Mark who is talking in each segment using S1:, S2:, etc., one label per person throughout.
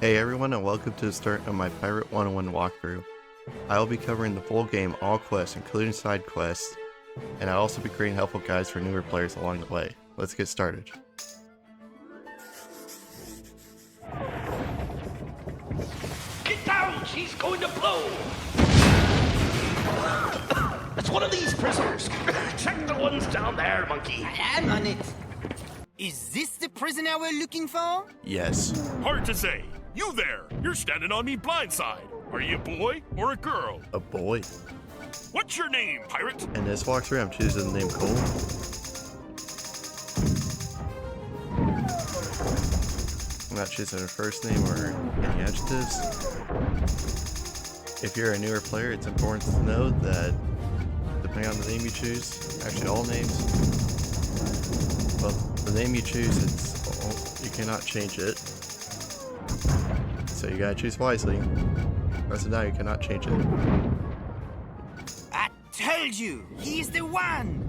S1: Hey everyone, and welcome to the start of my Pirate101 walkthrough. I will be covering the full game, all quests, including side quests, and I'll also be creating helpful guides for newer players along the way. Let's get started.
S2: Get down! She's going to blow! It's one of these prisoners. Check the ones down there, monkey.
S3: I am on it. Is this the prisoner we're looking for?
S1: Yes.
S4: Hard to say. You there! You're standing on me blindside. Are you a boy or a girl?
S1: A boy.
S4: What's your name, pirate?
S1: In this walkthrough, I'm choosing the name Cole. I'm not choosing a first name or any adjectives. If you're a newer player, it's important to know that depending on the name you choose, actually all names, well, the name you choose, you cannot change it. So you gotta choose wisely. As of now, you cannot change it.
S3: I told you, he's the one.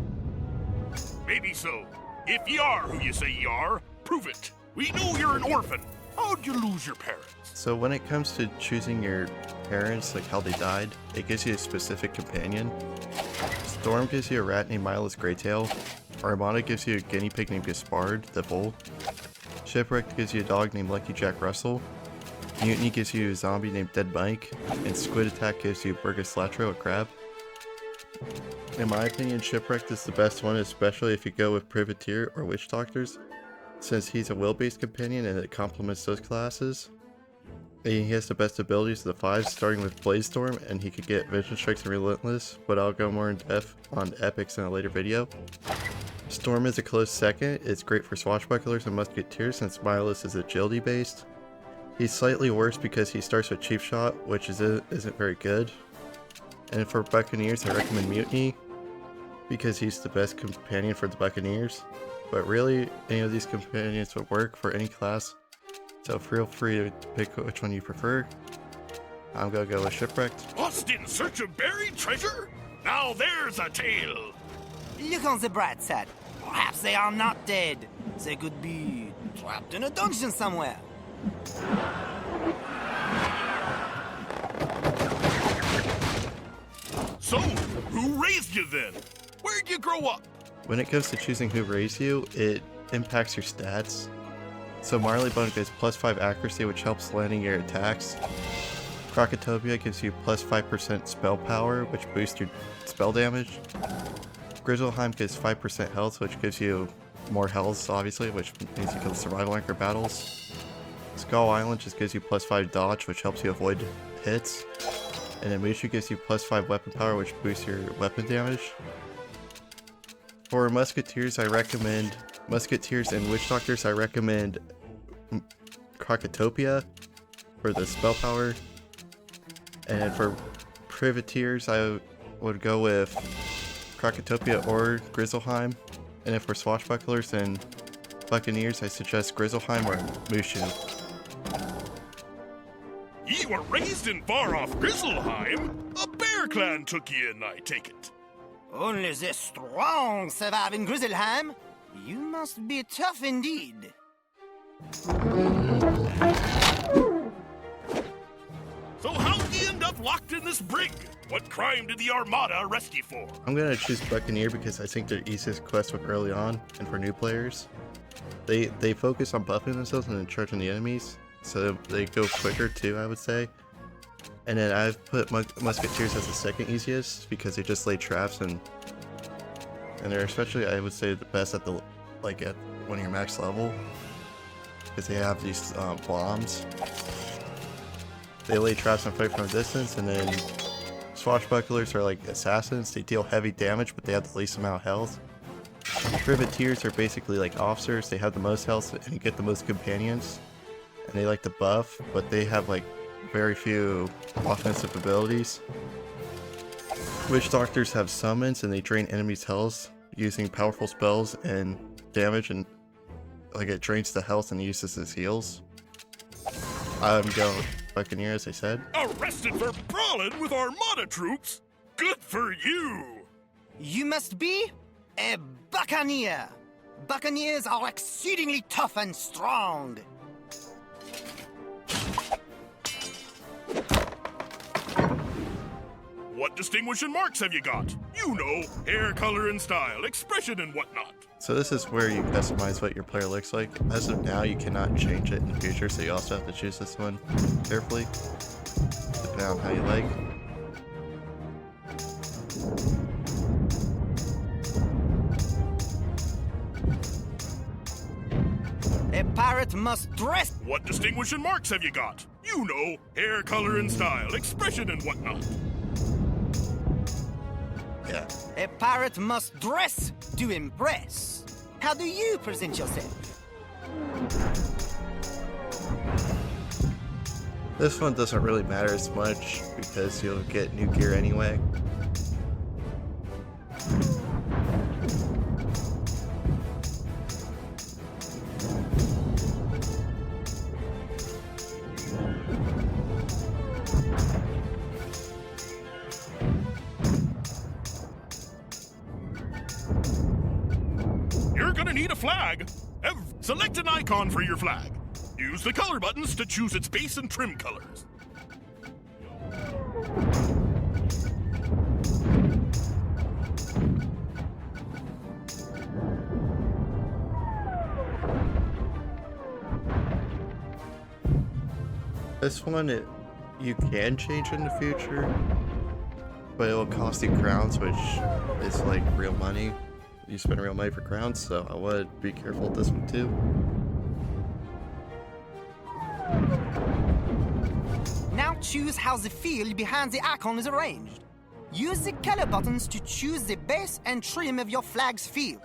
S4: Maybe so. If ye are who you say ye are, prove it. We know you're an orphan. How'd you lose your parents?
S1: So when it comes to choosing your parents, like how they died, it gives you a specific companion. Storm gives you a rat named Mindless Greytail. Armada gives you a guinea pig named Gaspard, the bull. Shipwreck gives you a dog named Lucky Jack Russell. Mutiny gives you a zombie named Dead Mike. And Squid Attack gives you Burgess Latro, a crab. In my opinion, Shipwrecked is the best one, especially if you go with Privateer or Witch Doctors, since he's a will-based companion and it complements those classes. And he has the best abilities of the 5, starting with Blaze Storm, and he could get Vision Strikes and Relentless, but I'll go more in depth on epics in a later video. Storm is a close second. It's great for swashbucklers and musketeers since Mindless is agility based. He's slightly worse because he starts with Chief Shot, which isn't very good. And for Buccaneers, I recommend Mutiny, because he's the best companion for the Buccaneers. But really, any of these companions would work for any class, so feel free to pick which one you prefer. I'm gonna go with Shipwrecked.
S4: Lost in search of buried treasure? Now there's a tale.
S3: Look on the bright side. Perhaps they are not dead. They could be trapped in a dungeon somewhere.
S4: So, who raised you then? Where'd you grow up?
S1: When it comes to choosing who raised you, it impacts your stats. So Marley Bone gives plus 5 accuracy, which helps landing your attacks. Krakatopia gives you plus 5% spell power, which boosts your spell damage. Grizzleheim gives 5% health, which gives you more health, obviously, which means you can survive longer battles. Skull Island just gives you plus 5 dodge, which helps you avoid hits. And then Mushu gives you plus 5 weapon power, which boosts your weapon damage. For Musketeers and Witch Doctors, I recommend Krakatopia for the spell power. And for Privateers, I would go with Krakatopia or Grizzleheim. And if for Swashbucklers and Buccaneers, I suggest Grizzleheim or Mushu.
S4: Ye were raised in far-off Grizzleheim? A bear clan took ye in, I take it.
S3: Only the strong survive in Grizzleheim. You must be tough indeed.
S4: So how'd ye end up locked in this brig? What crime did the Armada arrest ye for?
S1: I'm gonna choose Buccaneer because I think they're easiest quest with early on and for new players. They focus on buffing themselves and then charging the enemies, so they go quicker too, I would say. And then I've put Musketeers as the second easiest because they just lay traps and they're especially, I would say, the best at when you're max level, because they have these bombs. They lay traps and fight from a distance, and then Swashbucklers are like assassins. They deal heavy damage, but they have the least amount of health. Privateers are basically like officers. They have the most health and you get the most companions, and they like to buff, but they have like very few offensive abilities. Witch Doctors have summons and they drain enemies' health using powerful spells and damage, and like it drains the health and uses as heals. I'm going with Buccaneer, as I said.
S4: Arrested for brawling with Armada troops? Good for you!
S3: You must be a Buccaneer. Buccaneers are exceedingly tough and strong.
S4: What distinguishing marks have you got? You know, hair color and style, expression and whatnot.
S1: So this is where you customize what your player looks like. As of now, you cannot change it in the future, so you also have to choose this one carefully, depending on how you like.
S3: A pirate must dress.
S4: What distinguishing marks have you got? You know, hair color and style, expression and whatnot.
S1: Yeah.
S3: A pirate must dress to impress. How do you present yourself?
S1: This one doesn't really matter as much because you'll get new gear anyway.
S4: You're gonna need a flag. Select an icon for your flag. Use the color buttons to choose its base and trim colors.
S1: This one, you can change in the future, but it will cost you crowns, which is like real money. You spend real money for crowns, so I would be careful with this one too.
S3: Now choose how the field behind the icon is arranged. Use the color buttons to choose the base and trim of your flag's field.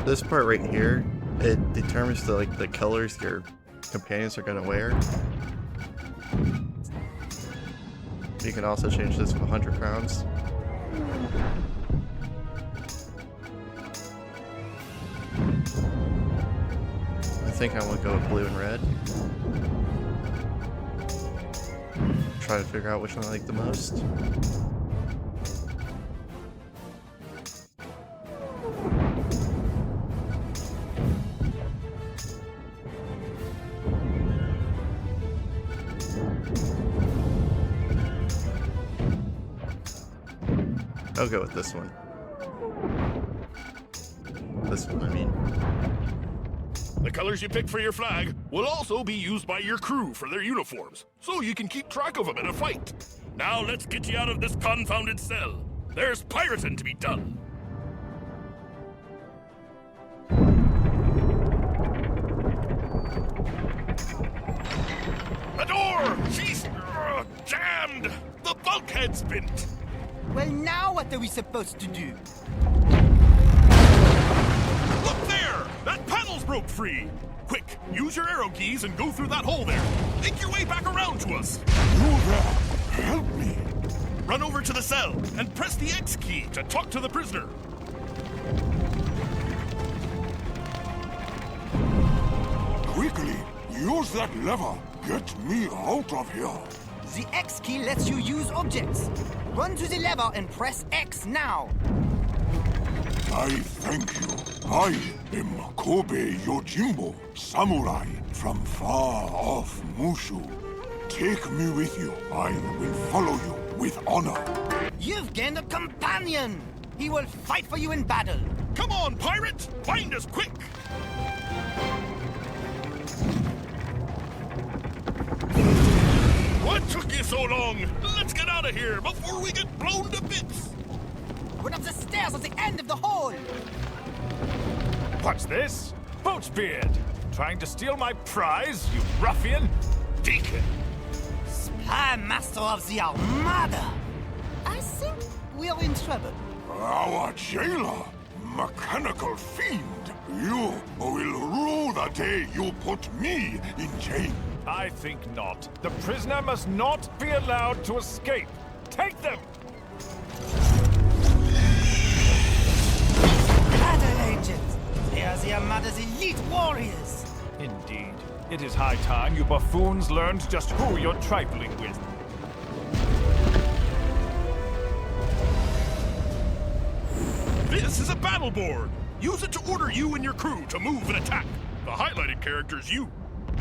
S1: This part right here, it determines the colors your companions are gonna wear. You can also change this with 100 crowns. I think I want to go with blue and red. Try to figure out which one I like the most. I'll go with this one. This one, I mean.
S4: The colors you pick for your flag will also be used by your crew for their uniforms, so you can keep track of them in a fight. Now let's get you out of this confounded cell. There's pirating to be done. The door! She's jammed! The bulkhead's bent!
S3: Well, now what are we supposed to do?
S4: Look there! That panel's broke free! Quick, use your arrow keys and go through that hole there. Make your way back around to us.
S5: You there! Help me!
S4: Run over to the cell and press the X key to talk to the prisoner.
S5: Quickly, use that lever. Get me out of here.
S3: The X key lets you use objects. Run to the lever and press X now.
S5: I thank you. I am Kobe Yojimbo, samurai from far off Mushu. Take me with you. I will follow you with honor.
S3: You've gained a companion. He will fight for you in battle.
S4: Come on, pirate! Find us quick! What took you so long? Let's get out of here before we get blown to bits!
S3: Run up the stairs at the end of the hall.
S6: What's this? Boatbeard! Trying to steal my prize, you ruffian?
S4: Deacon!
S3: Spy master of the Armada. I think we're in trouble.
S5: Our jailer, mechanical fiend. You will rue the day you put me in jail.
S6: I think not. The prisoner must not be allowed to escape. Take them!
S3: Battle agents. They are the Armada's elite warriors.
S6: Indeed. It is high time you buffoons learned just who you're trifling with.
S4: This is a battle board! Use it to order you and your crew to move and attack. The highlighted character's you.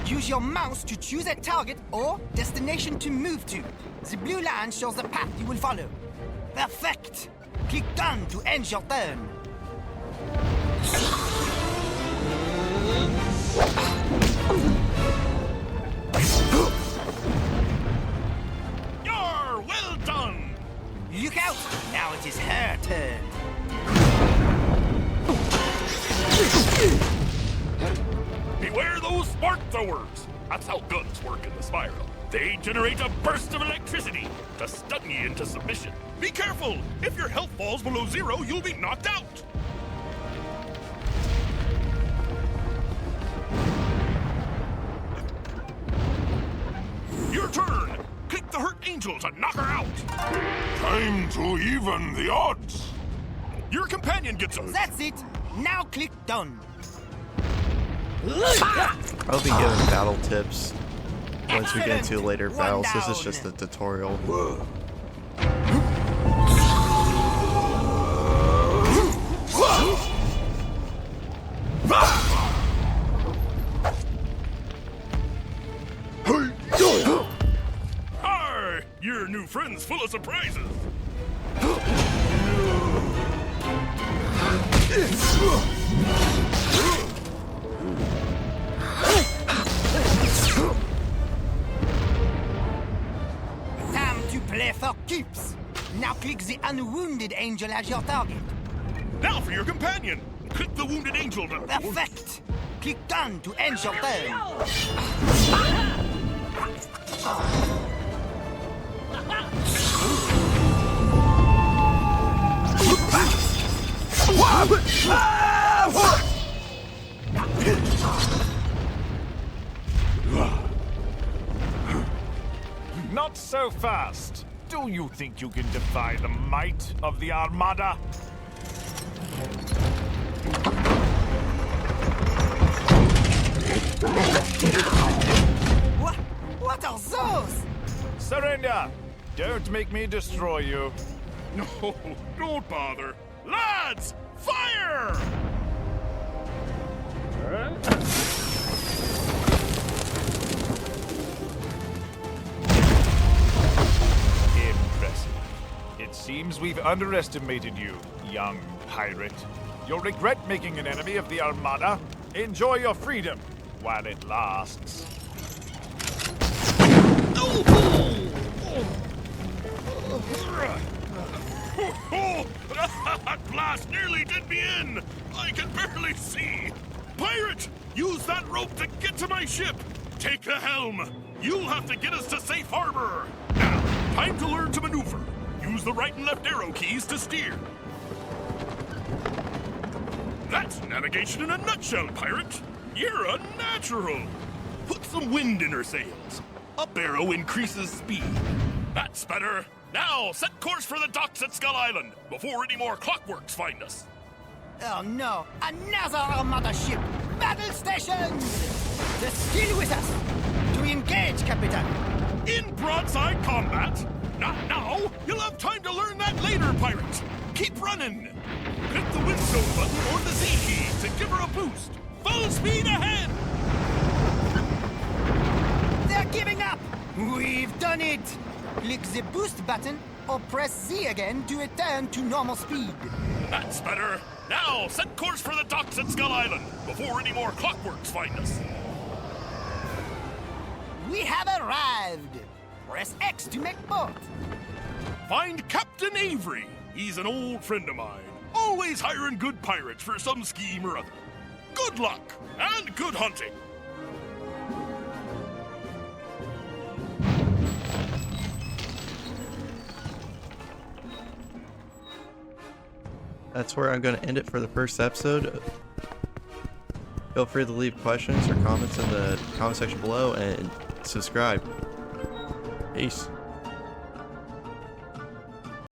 S3: Use your mouse to choose a target or destination to move to. The blue line shows the path you will follow. Perfect! Click done to end your turn.
S4: You're well done!
S3: Look out! Now it is her turn.
S4: Beware those spark throwers! That's how guns work in the spiral. They generate a burst of electricity to stun you into submission. Be careful! If your health falls below 0, you'll be knocked out! Your turn! Click the hurt angel to knock her out!
S5: Time to even the odds.
S4: Your companion gets a...
S3: That's it. Now click done.
S1: I'll be giving battle tips once we get into
S3: Excellent.
S1: later
S3: One
S1: battles. This is
S3: down.
S1: just a tutorial.
S4: Hi! Your new friend's full of surprises!
S3: Time to play for keeps. Now click the unwounded angel as your target.
S4: Now for your companion! Click the wounded angel to...
S3: Perfect. Click done to end your turn.
S6: Not so fast. Do you think you can defy the might of the Armada?
S3: What are those?
S6: Surrender! Don't make me destroy you.
S4: No, don't bother. Lads, fire!
S6: Impressive. It seems we've underestimated you, young pirate. You'll regret making an enemy of the Armada. Enjoy your freedom while it lasts.
S4: That blast nearly did me in! I can barely see! Pirate! Use that rope to get to my ship! Take the helm! You'll have to get us to safe harbor! Now, time to learn to maneuver. Use the right and left arrow keys to steer. That's navigation in a nutshell, pirate! You're a natural! Put some wind in her sails. Up arrow increases speed. That's better! Now, set course for the docks at Skull Island before any more clockworks find us.
S3: Oh no, another Armada ship! Battle stations! They're still with us! To engage, Captain!
S4: In broadside combat? Not now! You'll have time to learn that later, pirate! Keep running! Click the windstone button or the Z key to give her a boost! Full speed ahead!
S3: They're giving up! We've done it! Click the boost button or press Z again to return to normal speed.
S4: That's better! Now, set course for the docks at Skull Island before any more clockworks find us.
S3: We have arrived! Press X to make port.
S4: Find Captain Avery. He's an old friend of mine. Always hiring good pirates for some scheme or other. Good luck and good hunting.
S1: That's where I'm going to end it for the first episode. Feel free to leave questions or comments in the comment section below and subscribe. Peace.